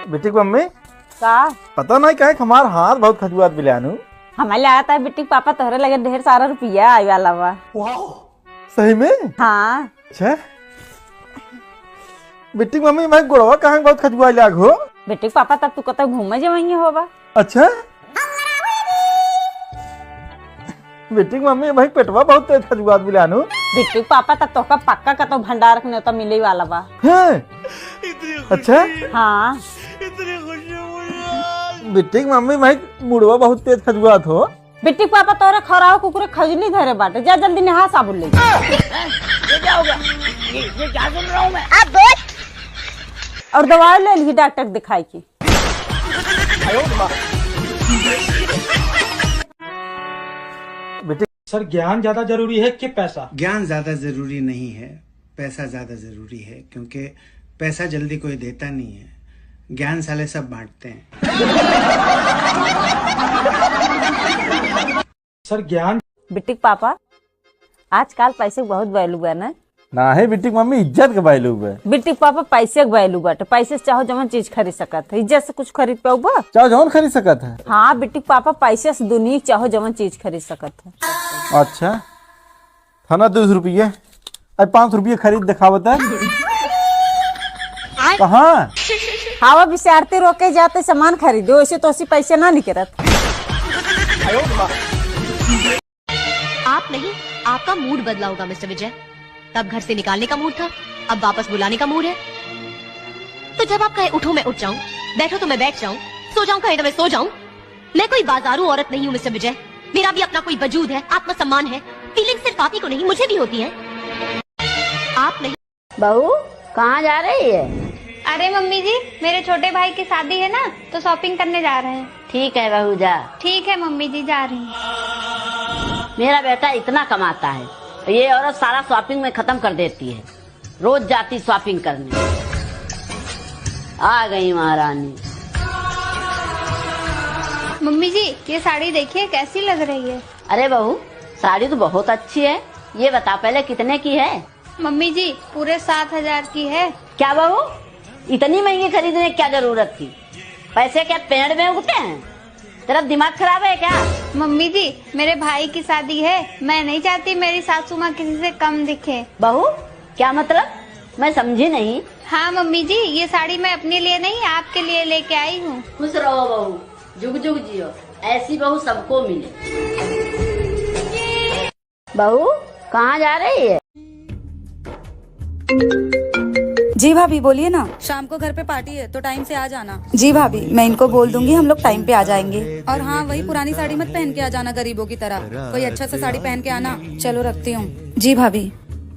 बेटी को मम्मी का पता नहीं कहे हमार हाथ बहुत खजुआत बिलानू। हमारे आता है बेटी पापा तोहरे लगे ढेर सारा रुपया आए वाला बा। सही में? हाँ अच्छा बेटी मम्मी मैं गोड़वा कहाँ बहुत खजुआ लाग हो। बेटी पापा तब तू कत घूमे जवाई होबा। अच्छा बेटी मम्मी भाई पेटवा बहुत तेज खजुआत बिलानू। बेटी पापा तब तो पक्का का तो भंडार रखने तो मिले वाला बा। अच्छा हाँ बेटी मम्मी भाई मुड़वा बहुत तेज खजुआत हो। बेटी पापा तोरे खराव कुकुरे खजली धरे बाटे जा जल्दी नहा साबुन ले। ये क्या होगा? ये क्या सुन रहा हूँ मैं? और दवाई ले ली डॉक्टर दिखाई की। बेटी सर ज्ञान ज्यादा जरूरी है कि पैसा? ज्ञान ज्यादा जरूरी नहीं है, पैसा ज्यादा जरूरी है, क्योंकि पैसा जल्दी कोई देता नहीं है, ज्ञान साले सब बांटते हैं। सर ज्ञान बेटी पापा आजकल पैसे बहुत वैल्यू है ना है बेटी मम्मी इज्जत के वैल्यू है। बेटी पापा पैसे के वैल्यू बाटे। पैसे से चाहो जवन चीज खरीद सकत है। इज्जत से कुछ खरीद पाऊबा? चाहो जवन खरीद सकत है। हाँ बेटी पापा पैसे से दुनिया चाहो जवन चीज खरीद सकत है। अच्छा थाना 200 रुपये और 500 रुपये खरीद दिखावत है कहाँ? हवा विचारते रोके जाते सामान खरीदो ऐसे तो ऐसे पैसे ना निकलत। आप नहीं, आपका मूड बदला होगा मिस्टर विजय। तब घर से निकालने का मूड था, अब वापस बुलाने का मूड है। तो जब आप कहे उठो मैं उठ जाऊं, बैठो तो मैं बैठ जाऊं, सो जाऊं कहे तो मैं सो जाऊं। मैं कोई बाजारू औरत नहीं हूँ मिस्टर विजय। मेरा भी अपना कोई वजूद है, आत्मसम्मान है। फीलिंग सिर्फ आप ही को नहीं मुझे भी होती है। आप नहीं। बहू कहाँ जा रही है? अरे मम्मी जी मेरे छोटे भाई की शादी है ना तो शॉपिंग करने जा रहे हैं। ठीक है बहू जा। ठीक है मम्मी जी जा रही हैं। मेरा बेटा इतना कमाता है, ये औरत सारा शॉपिंग में खत्म कर देती है। रोज जाती शॉपिंग करने। आ गई महारानी। मम्मी जी ये साड़ी देखिए कैसी लग रही है। अरे बहू साड़ी तो बहुत अच्छी है। ये बता पहले कितने की है? मम्मी जी पूरे 7,000 की है। क्या बहू इतनी महंगी खरीदने की क्या जरूरत थी? पैसे क्या पेड़ में उगते हैं? तेरा दिमाग खराब है क्या? मम्मी जी मेरे भाई की शादी है, मैं नहीं चाहती मेरी सासू माँ किसी से कम दिखे। बहू क्या मतलब? मैं समझी नहीं। हाँ मम्मी जी ये साड़ी मैं अपने लिए नहीं आपके लिए लेके आई हूँ। खुश रहो बहू, जुग जुग जियो, ऐसी बहू सबको मिले। बहू कहाँ जा रही है? जी भाभी बोलिए ना। शाम को घर पे पार्टी है तो टाइम से आ जाना। जी भाभी मैं इनको बोल दूंगी, हम लोग टाइम पे आ जाएंगे। और हाँ वही पुरानी साड़ी मत पहन के आ जाना गरीबों की तरह, कोई अच्छा सा साड़ी पहन के आना। चलो रखती हूँ। जी भाभी।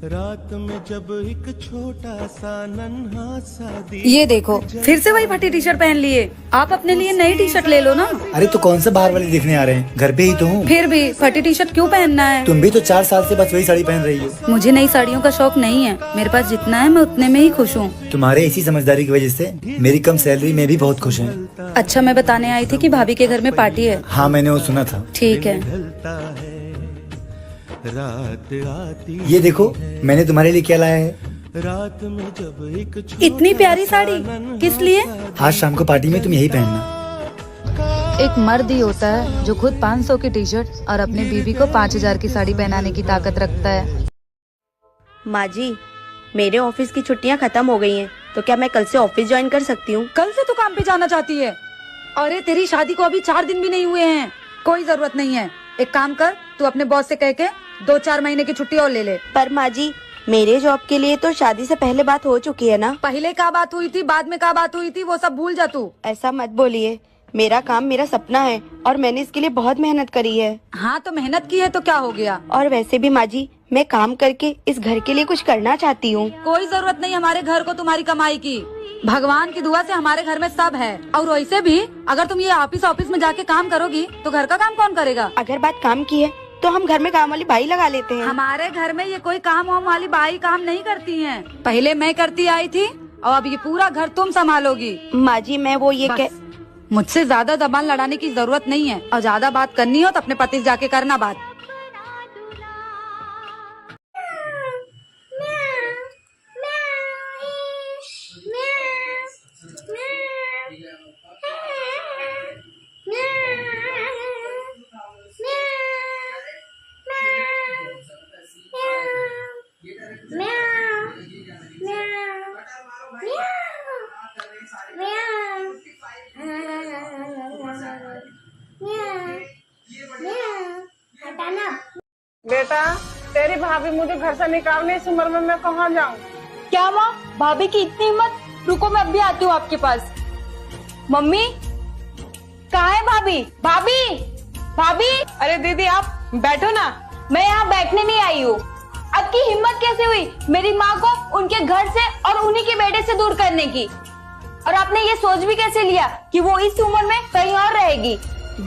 रात में जब एक छोटा सा नन्हा सा ये देखो फिर से वही फटी टी शर्ट पहन लिए। आप अपने लिए नई टी शर्ट ले लो ना। अरे तो कौन सा बाहर वाले दिखने आ रहे हैं, घर पे ही तो हूँ। फिर भी फटी टी शर्ट क्यों पहनना है? तुम भी तो 4 साल से बस वही साड़ी पहन रही हो। मुझे नई साड़ियों का शौक नहीं है, मेरे पास जितना है मैं उतने में ही खुश हूँ। तुम्हारे इसी समझदारी की वजह से मेरी कम सैलरी में भी बहुत खुश है। अच्छा मैं बताने आई थी कि भाभी के घर में पार्टी है। हाँ मैंने वो सुना था। ठीक है। रात आती ये देखो मैंने तुम्हारे लिए क्या लाया है। रात में जब एक इतनी प्यारी साड़ी किस लिए? आज शाम को पार्टी में तुम यही पहनना। एक मर्द ही होता है जो खुद 500 की टी शर्ट और अपने बीवी को 5,000 की साड़ी पहनाने की ताकत रखता है। माँ जी मेरे ऑफिस की छुट्टियाँ खत्म हो गई हैं, तो क्या मैं कल से ऑफिस ज्वाइन कर सकती हूँ? कल से तू काम पे जाना चाहती है? अरे तेरी शादी को अभी 4 दिन भी नहीं हुए हैं, कोई जरूरत नहीं है। एक काम कर तू अपने बॉस से कह के 2-4 महीने की छुट्टी और ले ले। पर माँ जी मेरे जॉब के लिए तो शादी से पहले बात हो चुकी है ना। पहले क्या बात हुई थी, बाद में क्या बात हुई थी, वो सब भूल जा तू। ऐसा मत बोलिए, मेरा काम मेरा सपना है और मैंने इसके लिए बहुत मेहनत करी है। हाँ तो मेहनत की है तो क्या हो गया? और वैसे भी माँ जी मैं काम करके इस घर के लिए कुछ करना चाहती हूँ। कोई जरूरत नहीं हमारे घर को तुम्हारी कमाई की। भगवान की दुआ से हमारे घर में सब है। और वैसे भी अगर तुम ये ऑफिस में जाके काम करोगी तो घर का काम कौन करेगा? अगर बात काम की है तो हम घर में काम वाली बाई लगा लेते हैं। हमारे घर में ये कोई काम वाम वाली बाई काम नहीं करती हैं। पहले मैं करती आई थी और अब ये पूरा घर तुम संभालोगी। माँ जी मैं वो ये मुझसे ज्यादा जबान लड़ाने की जरूरत नहीं है, और ज्यादा बात करनी हो तो अपने पति से जाके करना बात। बेटा तेरी भाभी मुझे घर से निकालने इस उम्र में मैं कहाँ जाऊँ? क्या माँ, भाभी की इतनी हिम्मत? रुको मैं अभी आती हूँ आपके पास। मम्मी कहाँ है भाभी? भाभी भाभी, अरे दीदी आप बैठो ना। मैं यहाँ बैठने नहीं आई हूँ। आपकी हिम्मत कैसे हुई मेरी माँ को उनके घर से और उन्हीं के बेटे से दूर करने की? और आपने ये सोच भी कैसे लिया कि वो इस उम्र में कहीं और रहेगी?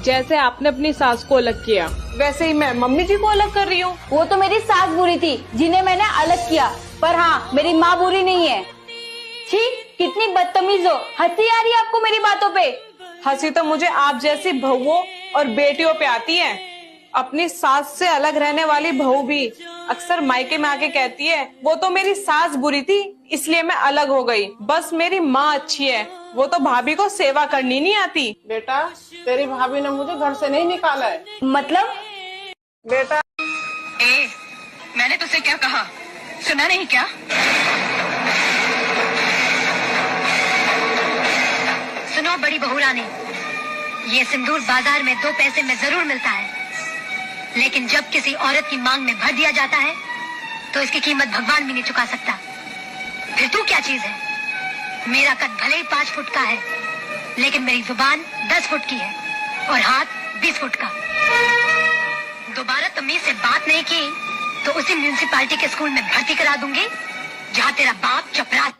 जैसे आपने अपनी सास को अलग किया वैसे ही मैं मम्मी जी को अलग कर रही हूँ। वो तो मेरी सास बुरी थी जिन्हें मैंने अलग किया, पर हाँ मेरी माँ बुरी नहीं है। छी, कितनी बदतमीज हो। हंसी आ रही है आपको मेरी बातों पे? हंसी तो मुझे आप जैसी बहुओं और बेटियों पे आती है। अपनी सास से अलग रहने वाली बहू भी अक्सर मायके में आके कहती है वो तो मेरी सास बुरी थी इसलिए मैं अलग हो गई, बस मेरी माँ अच्छी है, वो तो भाभी को सेवा करनी नहीं आती। बेटा तेरी भाभी ने मुझे घर से नहीं निकाला है। मतलब? बेटा मैंने तुझसे क्या कहा, सुना नहीं क्या? सुनो बड़ी बहू रानी, ये सिंदूर बाजार में 2 पैसे में जरूर मिलता है, लेकिन जब किसी औरत की मांग में भर दिया जाता है तो इसकी कीमत भगवान भी नहीं चुका सकता। फिर तू क्या चीज है? मेरा कद भले ही 5 फुट का है, लेकिन मेरी जुबान 10 फुट की है और हाथ 20 फुट का। दोबारा तमीज से बात नहीं की तो उसी म्यूनिसिपालिटी के स्कूल में भर्ती करा दूंगी जहाँ तेरा बाप चपरास।